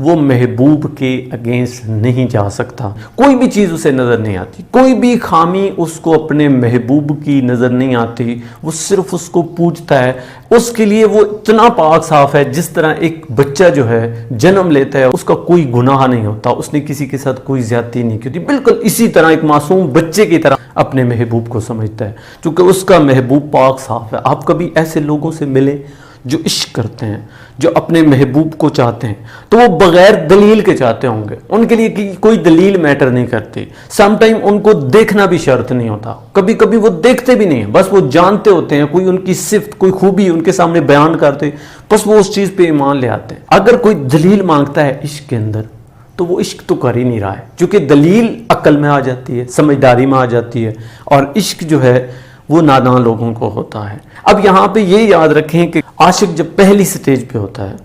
وہ محبوب کے اگینسٹ نہیں جا سکتا. کوئی بھی چیز اسے نظر نہیں آتی, کوئی بھی خامی اس کو اپنے محبوب کی نظر نہیں آتی, وہ صرف اس کو پوجتا ہے. اس کے لیے وہ اتنا پاک صاف ہے, جس طرح ایک بچہ جو ہے جنم لیتا ہے اس کا کوئی گناہ نہیں ہوتا, اس نے کسی کے ساتھ کوئی زیادتی نہیں کی ہوتی, بالکل اسی طرح ایک معصوم بچے کی طرح اپنے محبوب کو سمجھتا ہے, چونکہ اس کا محبوب پاک صاف ہے. آپ کبھی ایسے لوگوں سے ملے جو عشق کرتے ہیں, جو اپنے محبوب کو چاہتے ہیں, تو وہ بغیر دلیل کے چاہتے ہوں گے, ان کے لیے کوئی دلیل میٹر نہیں کرتی. سم ٹائم ان کو دیکھنا بھی شرط نہیں ہوتا, کبھی کبھی وہ دیکھتے بھی نہیں ہیں, بس وہ جانتے ہوتے ہیں, کوئی ان کی صفت کوئی خوبی ان کے سامنے بیان کرتے, بس وہ اس چیز پہ ایمان لے آتے ہیں. اگر کوئی دلیل مانگتا ہے عشق کے اندر تو وہ عشق تو کر ہی نہیں رہا ہے, کیونکہ دلیل عقل میں آ جاتی ہے, سمجھداری میں آ جاتی ہے, اور عشق جو ہے وہ نادان لوگوں کو ہوتا ہے. اب یہاں پہ یہ یاد رکھیں کہ عاشق جب پہلی سٹیج پہ ہوتا ہے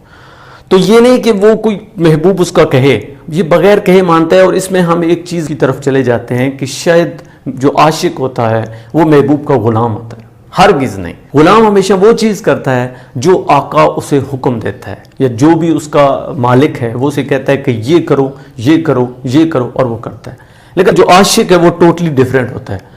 تو یہ نہیں کہ وہ کوئی محبوب اس کا کہے, یہ بغیر کہے مانتا ہے. اور اس میں ہم ایک چیز کی طرف چلے جاتے ہیں کہ شاید جو عاشق ہوتا ہے وہ محبوب کا غلام ہوتا ہے. ہرگز نہیں. غلام ہمیشہ وہ چیز کرتا ہے جو آقا اسے حکم دیتا ہے, یا جو بھی اس کا مالک ہے وہ اسے کہتا ہے کہ یہ کرو یہ کرو یہ کرو, اور وہ کرتا ہے. لیکن جو عاشق ہے وہ ٹوٹلی ڈیفرنٹ ہوتا ہے.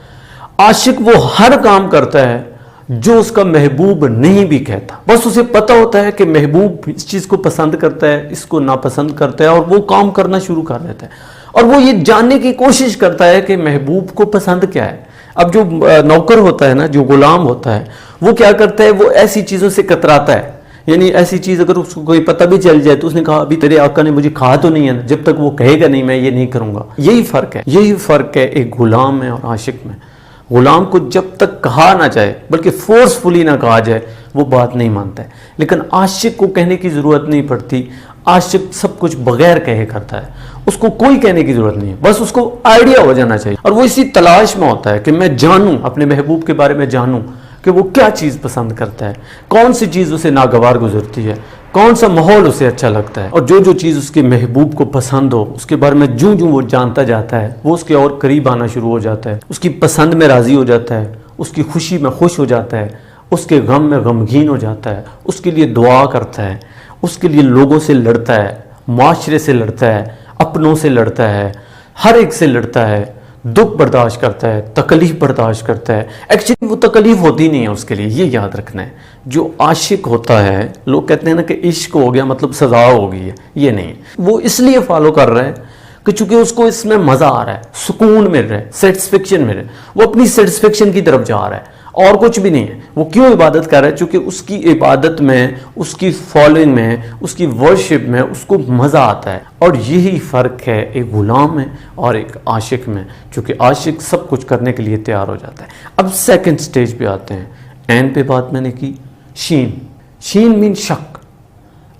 عاشق وہ ہر کام کرتا ہے جو اس کا محبوب نہیں بھی کہتا, بس اسے پتا ہوتا ہے کہ محبوب اس چیز کو پسند کرتا ہے, اس کو ناپسند کرتا ہے, اور وہ کام کرنا شروع کر دیتا ہے. اور وہ یہ جاننے کی کوشش کرتا ہے کہ محبوب کو پسند کیا ہے. اب جو نوکر ہوتا ہے نا, جو غلام ہوتا ہے, وہ کیا کرتا ہے, وہ ایسی چیزوں سے کتراتا ہے. یعنی ایسی چیز اگر اس کو کوئی پتہ بھی چل جائے تو اس نے کہا ابھی تیرے آقا نے مجھے کہا تو نہیں ہے, جب تک وہ کہے گا نہیں میں یہ نہیں کروں گا. یہی فرق ہے ایک غلام میں اور عاشق میں. غلام کو جب تک کہا نہ جائے, بلکہ فورسفلی نہ کہا جائے, وہ بات نہیں مانتا ہے. لیکن عاشق کو کہنے کی ضرورت نہیں پڑتی. عاشق سب کچھ بغیر کہے کرتا ہے, اس کو کوئی کہنے کی ضرورت نہیں ہے, بس اس کو آئیڈیا ہو جانا چاہیے. اور وہ اسی تلاش میں ہوتا ہے کہ میں جانوں, اپنے محبوب کے بارے میں جانوں کہ وہ کیا چیز پسند کرتا ہے, کون سی چیز اسے ناگوار گزرتی ہے, کون سا ماحول اسے اچھا لگتا ہے. اور جو چیز اس کے محبوب کو پسند ہو, اس کے بارے میں جو وہ جانتا جاتا ہے, وہ اس کے اور قریب آنا شروع ہو جاتا ہے, اس کی پسند میں راضی ہو جاتا ہے, اس کی خوشی میں خوش ہو جاتا ہے, اس کے غم میں غمگین ہو جاتا ہے, اس کے لیے دعا کرتا ہے, اس کے لیے لوگوں سے لڑتا ہے, معاشرے سے لڑتا ہے, اپنوں سے لڑتا ہے, ہر ایک سے لڑتا ہے, دکھ برداشت کرتا ہے, تکلیف برداشت کرتا ہے. ایکچولی وہ تکلیف ہوتی نہیں ہے اس کے لیے, یہ یاد رکھنا ہے. جو عاشق ہوتا ہے, لوگ کہتے ہیں نا کہ عشق ہو گیا مطلب سزا ہو گئی ہے, یہ نہیں. وہ اس لیے فالو کر رہا ہے کہ چونکہ اس کو اس میں مزہ آ رہا ہے, سکون مل رہا ہے, سیٹسفیکشن مل رہا ہے, وہ اپنی سیٹسفیکشن کی طرف جا رہا ہے, اور کچھ بھی نہیں ہے. وہ کیوں عبادت کر رہا ہے؟ چونکہ اس کی عبادت میں, اس کی فالوئنگ میں, اس کی ورشپ میں اس کو مزہ آتا ہے. اور یہی فرق ہے ایک غلام میں اور ایک عاشق میں, چونکہ عاشق سب کچھ کرنے کے لیے تیار ہو جاتا ہے. اب سیکنڈ سٹیج پہ آتے ہیں. عین پہ بات میں نے کی. شین مین شک.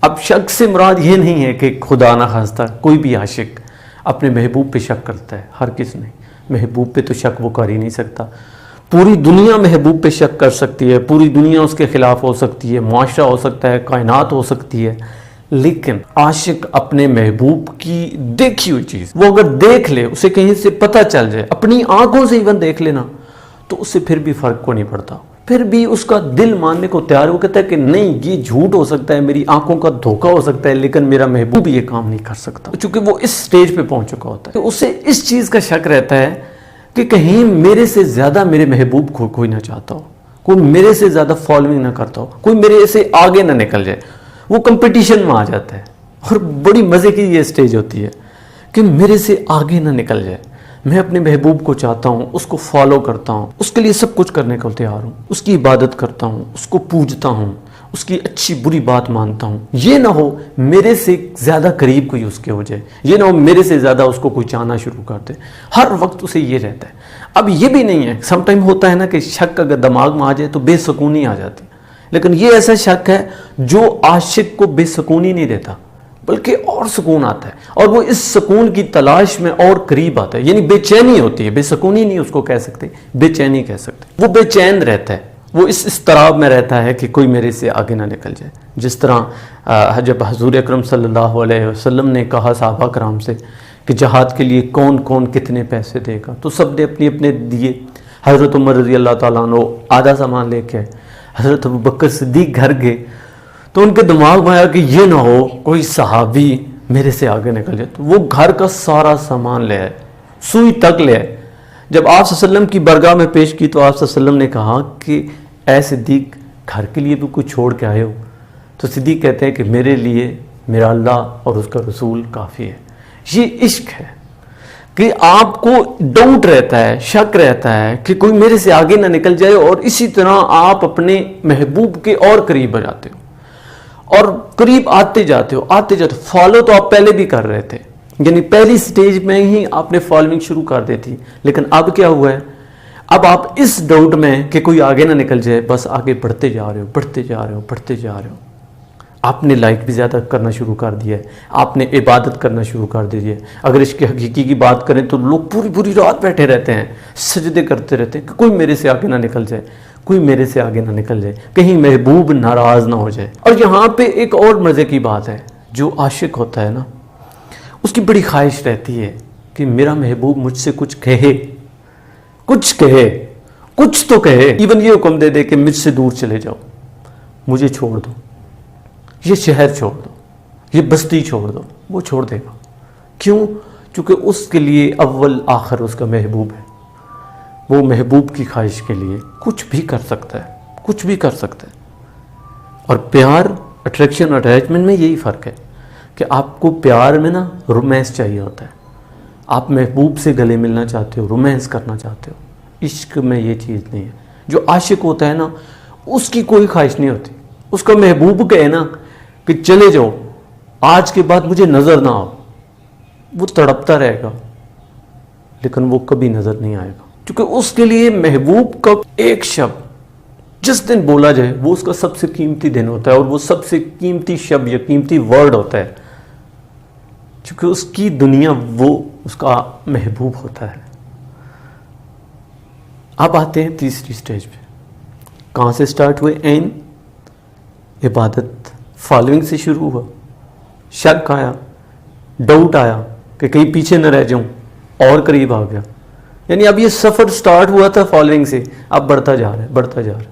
اب شک سے مراد یہ نہیں ہے کہ خدا نہ خواستہ کوئی بھی عاشق اپنے محبوب پہ شک کرتا ہے, ہر کس نہیں. محبوب پہ تو شک وہ کر ہی نہیں سکتا. پوری دنیا محبوب پہ شک کر سکتی ہے, پوری دنیا اس کے خلاف ہو سکتی ہے, معاشرہ ہو سکتا ہے, کائنات ہو سکتی ہے, لیکن عاشق اپنے محبوب کی دیکھی ہوئی چیز وہ اگر دیکھ لے, اسے کہیں سے پتہ چل جائے, اپنی آنکھوں سے ایون دیکھ لینا, تو اس سے پھر بھی فرق کو نہیں پڑتا. پھر بھی اس کا دل ماننے کو تیار ہے. وہ کہتا ہے کہ نہیں, یہ جھوٹ ہو سکتا ہے, میری آنکھوں کا دھوکہ ہو سکتا ہے, لیکن میرا محبوب یہ کام نہیں کر سکتا. چونکہ وہ اس سٹیج پہ پہنچ چکا ہوتا ہے, اسے اس چیز کا شک رہتا ہے کہ کہیں میرے سے زیادہ میرے محبوب کو کوئی نہ چاہتا ہو, کوئی میرے سے زیادہ فالوئنگ نہ کرتا ہو, کوئی میرے سے آگے نہ نکل جائے. وہ کمپٹیشن میں آ جاتا ہے. اور بڑی مزے کی یہ سٹیج ہوتی ہے کہ میرے سے آگے نہ نکل جائے. میں اپنے محبوب کو چاہتا ہوں, اس کو فالو کرتا ہوں, اس کے لیے سب کچھ کرنے کو تیار ہوں, اس کی عبادت کرتا ہوں, اس کو پوجتا ہوں, اس کی اچھی بری بات مانتا ہوں. یہ نہ ہو میرے سے زیادہ قریب کوئی اس کے ہو جائے, یہ نہ ہو میرے سے زیادہ اس کو کوئی چاہنا شروع کر دے. ہر وقت اسے یہ رہتا ہے. اب یہ بھی نہیں ہے, سم ٹائم ہوتا ہے نا کہ شک اگر دماغ میں آ جائے تو بے سکونی آ جاتی, لیکن یہ ایسا شک ہے جو عاشق کو بے سکونی نہیں دیتا, بلکہ اور سکون آتا ہے, اور وہ اس سکون کی تلاش میں اور قریب آتا ہے. یعنی بے چینی ہوتی ہے, بے سکونی نہیں اس کو کہہ سکتے, بے چینی کہہ سکتے. وہ بے چین رہتا ہے, وہ اس اضطراب میں رہتا ہے کہ کوئی میرے سے آگے نہ نکل جائے. جس طرح جب حضور اکرم صلی اللہ علیہ وسلم نے کہا صحابہ کرام سے کہ جہاد کے لیے کون کون کتنے پیسے دے گا, تو سب نے اپنے اپنے دیے. حضرت عمر رضی اللہ تعالیٰ عنہ آدھا سامان لے کے, حضرت ابوبکر صدیق گھر گئے, تو ان کے دماغ میں آیا کہ یہ نہ ہو کوئی صحابی میرے سے آگے نکل جائے. تو وہ گھر کا سارا سامان لے آئے, سوئی تک لے آئے. جب آپ صلی اللہ علیہ وسلم کی برگاہ میں پیش کی تو آپ صلی اللہ علیہ وسلم نے کہا کہ اے صدیق, گھر کے لیے بھی کچھ چھوڑ کے آئے ہو؟ تو صدیق کہتے ہیں کہ میرے لیے میرا اللہ اور اس کا رسول کافی ہے. یہ عشق ہے کہ آپ کو ڈاؤٹ رہتا ہے, شک رہتا ہے کہ کوئی میرے سے آگے نہ نکل جائے, اور اسی طرح آپ اپنے محبوب کے اور قریب آ جاتے ہو اور قریب آتے جاتے ہو. فالو تو آپ پہلے بھی کر رہے تھے, یعنی پہلی سٹیج میں ہی آپ نے فالوئنگ شروع کر دی تھی, لیکن اب کیا ہوا ہے؟ اب آپ اس ڈاؤٹ میں کہ کوئی آگے نہ نکل جائے, بس آگے بڑھتے جا رہے ہو. آپ نے لائک بھی زیادہ کرنا شروع کر دیا ہے, آپ نے عبادت کرنا شروع کر دی ہے. اگر اس کے حقیقی کی بات کریں تو لوگ پوری رات بیٹھے رہتے ہیں, سجدے کرتے رہتے ہیں کہ کوئی میرے سے آگے نہ نکل جائے, کہیں محبوب ناراض نہ ہو جائے. اور یہاں پہ ایک اور مزے کی بات ہے, جو عاشق ہوتا ہے نا, اس کی بڑی خواہش رہتی ہے کہ میرا محبوب مجھ سے کچھ تو کہے, ایون یہ حکم دے دے کہ مجھ سے دور چلے جاؤ, مجھے چھوڑ دو, یہ شہر چھوڑ دو, یہ بستی چھوڑ دو, وہ چھوڑ دے گا. کیوں؟ چونکہ اس کے لیے اول آخر اس کا محبوب ہے. وہ محبوب کی خواہش کے لیے کچھ بھی کر سکتا ہے. اور پیار, اٹریکشن اور اٹیچمنٹ میں یہی فرق ہے کہ آپ کو پیار میں نا رومانس چاہیے ہوتا ہے, آپ محبوب سے گلے ملنا چاہتے ہو, رومانس کرنا چاہتے ہو. عشق میں یہ چیز نہیں ہے. جو عاشق ہوتا ہے نا, اس کی کوئی خواہش نہیں ہوتی. اس کا محبوب کہے نا کہ چلے جاؤ, آج کے بعد مجھے نظر نہ آؤ, وہ تڑپتا رہے گا, لیکن وہ کبھی نظر نہیں آئے گا. کیونکہ اس کے لیے محبوب کا ایک شب جس دن بولا جائے وہ اس کا سب سے قیمتی دن ہوتا ہے, اور وہ سب سے قیمتی شب یا قیمتی ورڈ ہوتا ہے, کیونکہ اس کی دنیا وہ اس کا محبوب ہوتا ہے. اب آتے ہیں تیسری سٹیج پہ. کہاں سے سٹارٹ ہوئے؟ این عبادت, فالوئنگ سے شروع ہوا. شک آیا, ڈاؤٹ آیا کہ کہیں پیچھے نہ رہ جاؤں, اور قریب آ گیا. یعنی اب یہ سفر سٹارٹ ہوا تھا فالوئنگ سے, اب بڑھتا جا رہا ہے.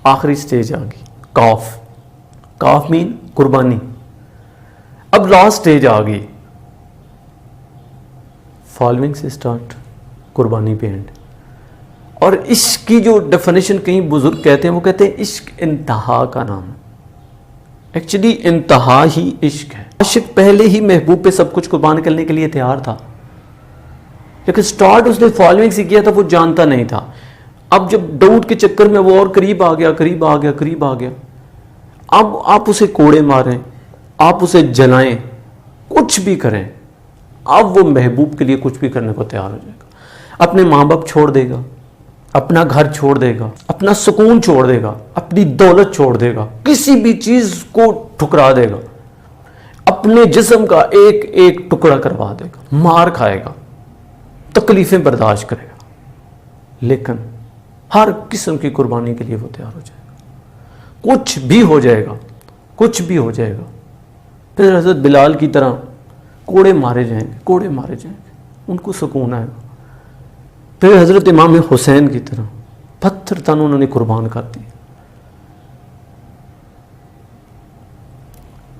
آخری سٹیج آ گئی, کاف مین قربانی. اب لاسٹ سٹیج آ گئی, فالوئنگ سے سٹارٹ, قربانی پہ اینڈ. اور عشق کی جو ڈیفینیشن کہیں بزرگ کہتے ہیں, وہ کہتے ہیں عشق انتہا کا نام ہے. ایکچولی انتہا ہی عشق ہے. عاشق پہلے ہی محبوب پہ سب کچھ قربان کرنے کے لیے تیار تھا, لیکن سٹارٹ اس نے فالوئنگ سے کیا تھا, وہ جانتا نہیں تھا. اب جب ڈاؤٹ کے چکر میں وہ اور قریب آ گیا, اب آپ اسے کوڑے ماریں, آپ اسے جلائیں, کچھ بھی کریں, اب وہ محبوب کے لیے کچھ بھی کرنے کو تیار ہو جائے گا. اپنے ماں باپ چھوڑ دے گا, اپنا گھر چھوڑ دے گا, اپنا سکون چھوڑ دے گا, اپنی دولت چھوڑ دے گا, کسی بھی چیز کو ٹھکرا دے گا, اپنے جسم کا ایک ایک ٹکڑا کروا دے گا, مار کھائے گا, تکلیفیں برداشت کرے گا, لیکن ہر قسم کی قربانی کے لیے وہ تیار ہو جائے گا. کچھ بھی ہو جائے گا. پھر حضرت بلال کی طرح کوڑے مارے جائیں گے, ان کو سکون آئے گا. پھر حضرت امام حسین کی طرح پتھر تن انہوں نے قربان کر دی,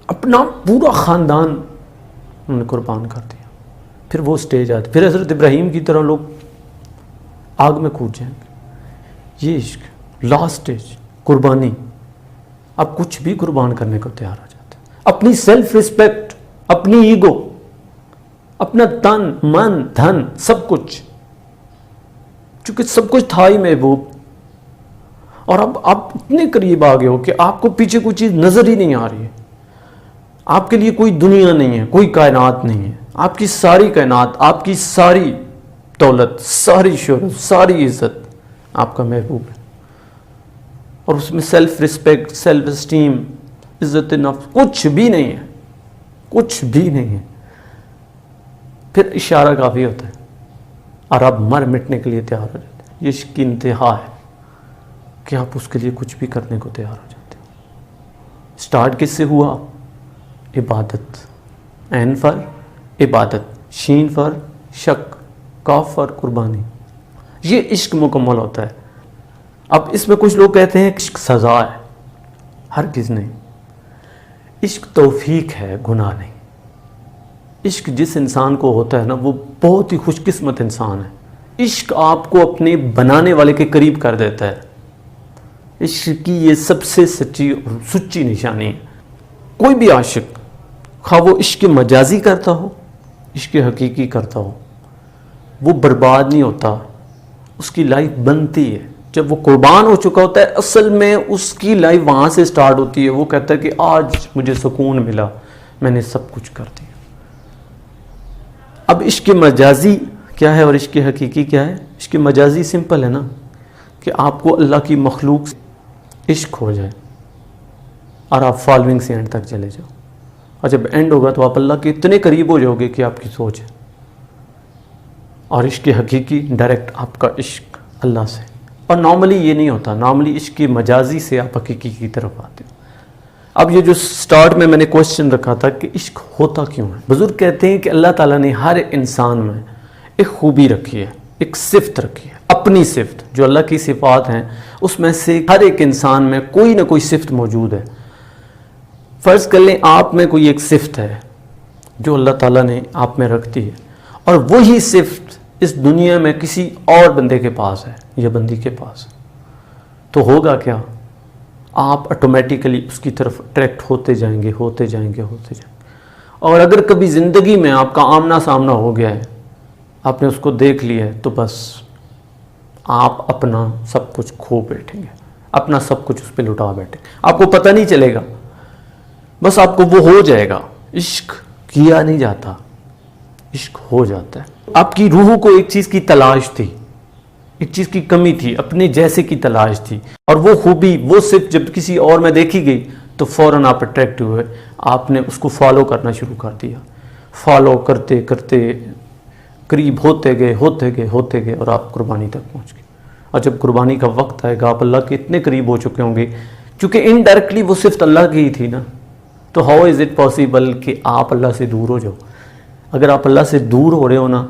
اپنا پورا خاندان انہوں نے قربان کر دیا. پھر وہ سٹیج آتی, پھر حضرت ابراہیم کی طرح لوگ آگ میں کود جائیں گے. یہ عشق, لاسٹ سٹیج قربانی. اب کچھ بھی قربان کرنے کو تیار ہو جاتے ہیں. اپنی سیلف ریسپیکٹ, اپنی ایگو, اپنا تن من دھن, سب کچھ, چونکہ سب کچھ تھا ہی محبوب. اور اب آپ اتنے قریب آ گئے ہو کہ آپ کو پیچھے کوئی چیز نظر ہی نہیں آ رہی ہے. آپ کے لیے کوئی دنیا نہیں ہے, کوئی کائنات نہیں ہے. آپ کی ساری کائنات, آپ کی ساری دولت, ساری شہرت, ساری عزت آپ کا محبوب ہے. اور اس میں سیلف ریسپیکٹ, سیلف اسٹیم, عزت نفس کچھ بھی نہیں ہے. پھر اشارہ کافی ہوتا ہے اور آپ مر مٹنے کے لیے تیار ہو جاتے ہیں. یہ عشق کی انتہا ہے کہ آپ اس کے لیے کچھ بھی کرنے کو تیار ہو جاتے ہیں. سٹارٹ کس سے ہوا؟ عبادت. عین فر عبادت, شین فر شک, کاف فر قربانی. یہ عشق مکمل ہوتا ہے. اب اس میں کچھ لوگ کہتے ہیں عشق سزا ہے. ہرگز نہیں. عشق توفیق ہے, گناہ نہیں. عشق جس انسان کو ہوتا ہے نا وہ بہت ہی خوش قسمت انسان ہے. عشق آپ کو اپنے بنانے والے کے قریب کر دیتا ہے. عشق کی یہ سب سے سچی اور سچی نشانی ہے. کوئی بھی عاشق خواہ وہ عشق مجازی کرتا ہو عشق حقیقی کرتا ہو وہ برباد نہیں ہوتا, اس کی لائف بنتی ہے. جب وہ قربان ہو چکا ہوتا ہے اصل میں اس کی لائف وہاں سے سٹارٹ ہوتی ہے. وہ کہتا ہے کہ آج مجھے سکون ملا, میں نے سب کچھ کر دیا. اب عشق مجازی کیا ہے اور عشق حقیقی کیا ہے؟ عشق مجازی سمپل ہے نا کہ آپ کو اللہ کی مخلوق سے عشق ہو جائے اور آپ فالوئنگ سے اینڈ تک چلے جاؤ, اور جب اینڈ ہوگا تو آپ اللہ کے اتنے قریب ہو جاؤ گے کہ آپ کی سوچ ہے. اور عشق حقیقی ڈائریکٹ آپ کا عشق اللہ سے. اور نارملی یہ نہیں ہوتا, نارملی عشق مجازی سے آپ حقیقی کی طرف آتے ہو. اب یہ جو سٹارٹ میں نے کوشچن رکھا تھا کہ عشق ہوتا کیوں ہے, بزرگ کہتے ہیں کہ اللہ تعالیٰ نے ہر انسان میں ایک خوبی رکھی ہے, ایک صفت رکھی ہے, اپنی صفت. جو اللہ کی صفات ہیں اس میں سے ہر ایک انسان میں کوئی نہ کوئی صفت موجود ہے. فرض کر لیں آپ میں کوئی ایک صفت ہے جو اللہ تعالیٰ نے آپ میں رکھ دی ہے, اور وہی صفت اس دنیا میں کسی اور بندے کے پاس ہے یا بندی کے پاس ہے, تو ہوگا کیا؟ آپ آٹومیٹیکلی اس کی طرف اٹریکٹ ہوتے جائیں گے, ہوتے جائیں گے, ہوتے جائیں گے. اور اگر کبھی زندگی میں آپ کا آمنا سامنا ہو گیا ہے, آپ نے اس کو دیکھ لیا ہے, تو بس آپ اپنا سب کچھ کھو بیٹھیں گے, اپنا سب کچھ اس پہ لٹا بیٹھیں گے. آپ کو پتہ نہیں چلے گا, بس آپ کو وہ ہو جائے گا. عشق کیا نہیں جاتا, عشق ہو جاتا ہے. آپ کی روح کو ایک چیز کی تلاش تھی, ایک چیز کی کمی تھی, اپنے جیسے کی تلاش تھی, اور وہ خوبی وہ صرف جب کسی اور میں دیکھی گئی تو فوراً آپ اٹریکٹ ہوئے, آپ نے اس کو فالو کرنا شروع کر دیا. فالو کرتے کرتے قریب ہوتے گئے, ہوتے گئے, ہوتے گئے, اور آپ قربانی تک پہنچ گئے. اور جب قربانی کا وقت آئے گا آپ اللہ کے اتنے قریب ہو چکے ہوں گے, چونکہ انڈائریکٹلی وہ صرف اللہ کی ہی تھی نا, تو ہاؤ از اٹ پاسبل کہ آپ اللہ سے دور ہو جاؤ؟ اگر آپ اللہ سے دور ہو رہے ہو نا,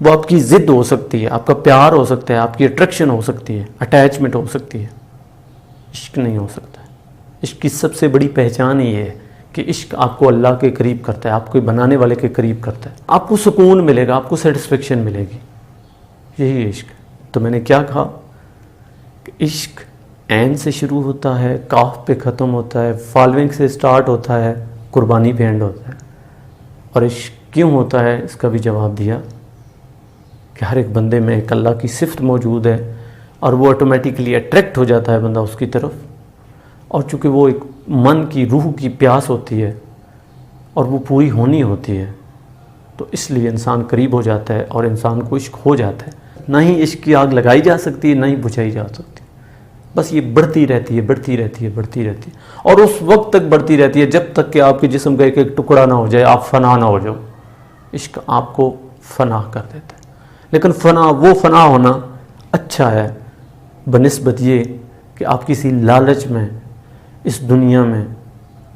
وہ آپ کی ضد ہو سکتی ہے, آپ کا پیار ہو سکتا ہے, آپ کی اٹریکشن ہو سکتی ہے, اٹیچمنٹ ہو سکتی ہے. عشق نہیں ہو سکتا ہے. عشق کی سب سے بڑی پہچان یہ ہے کہ عشق آپ کو اللہ کے قریب کرتا ہے, آپ کو بنانے والے کے قریب کرتا ہے. آپ کو سکون ملے گا, آپ کو سیٹسفیکشن ملے گی. یہی عشق ہے. تو میں نے کیا کہا کہ عشق عین سے شروع ہوتا ہے, کاف پہ ختم ہوتا ہے, فالوئنگ سے سٹارٹ ہوتا ہے, قربانی پہ اینڈ ہوتا ہے. اور عشق کیوں ہوتا ہے اس کا بھی جواب دیا کہ ہر ایک بندے میں ایک اللہ کی صفت موجود ہے, اور وہ آٹومیٹیکلی اٹریکٹ ہو جاتا ہے بندہ اس کی طرف. اور چونکہ وہ ایک من کی روح کی پیاس ہوتی ہے اور وہ پوری ہونی ہوتی ہے, تو اس لیے انسان قریب ہو جاتا ہے اور انسان کو عشق ہو جاتا ہے. نہ ہی عشق کی آگ لگائی جا سکتی ہے, نہ ہی بجھائی جا سکتی, بس یہ بڑھتی رہتی ہے, بڑھتی رہتی ہے, بڑھتی رہتی ہے, اور اس وقت تک بڑھتی رہتی ہے جب تک کہ آپ کے جسم کا ایک ایک ٹکڑا نہ ہو جائے, آپ فنا نہ ہو جاؤ. عشق آپ کو فنا کر دیتا ہے. لیکن وہ فنا ہونا اچھا ہے بنسبت یہ کہ آپ کسی لالچ میں اس دنیا میں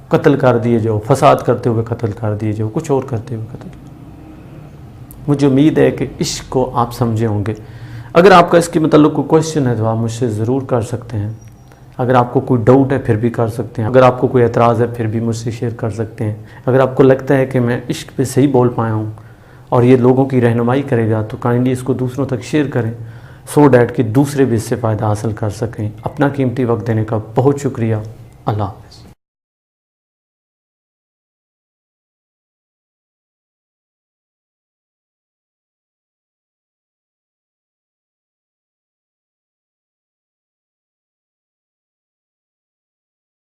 قتل کر دیے جاؤ, فساد کرتے ہوئے قتل کر دیے جاؤ, کچھ اور کرتے ہوئے قتل. مجھے امید ہے کہ عشق کو آپ سمجھے ہوں گے. اگر آپ کا اس کے متعلق کوئی کوشچن ہے تو آپ مجھ سے ضرور کر سکتے ہیں. اگر آپ کو کوئی ڈاؤٹ ہے پھر بھی کر سکتے ہیں. اگر آپ کو کوئی اعتراض ہے پھر بھی مجھ سے شیئر کر سکتے ہیں. اگر آپ کو لگتا ہے کہ میں عشق پہ صحیح بول پایا ہوں اور یہ لوگوں کی رہنمائی کرے گا تو کائنڈلی اس کو دوسروں تک شیئر کریں, سو دیٹ کہ دوسرے بھی اس سے فائدہ حاصل کر سکیں. اپنا قیمتی وقت دینے کا بہت شکریہ. اللہ حافظ.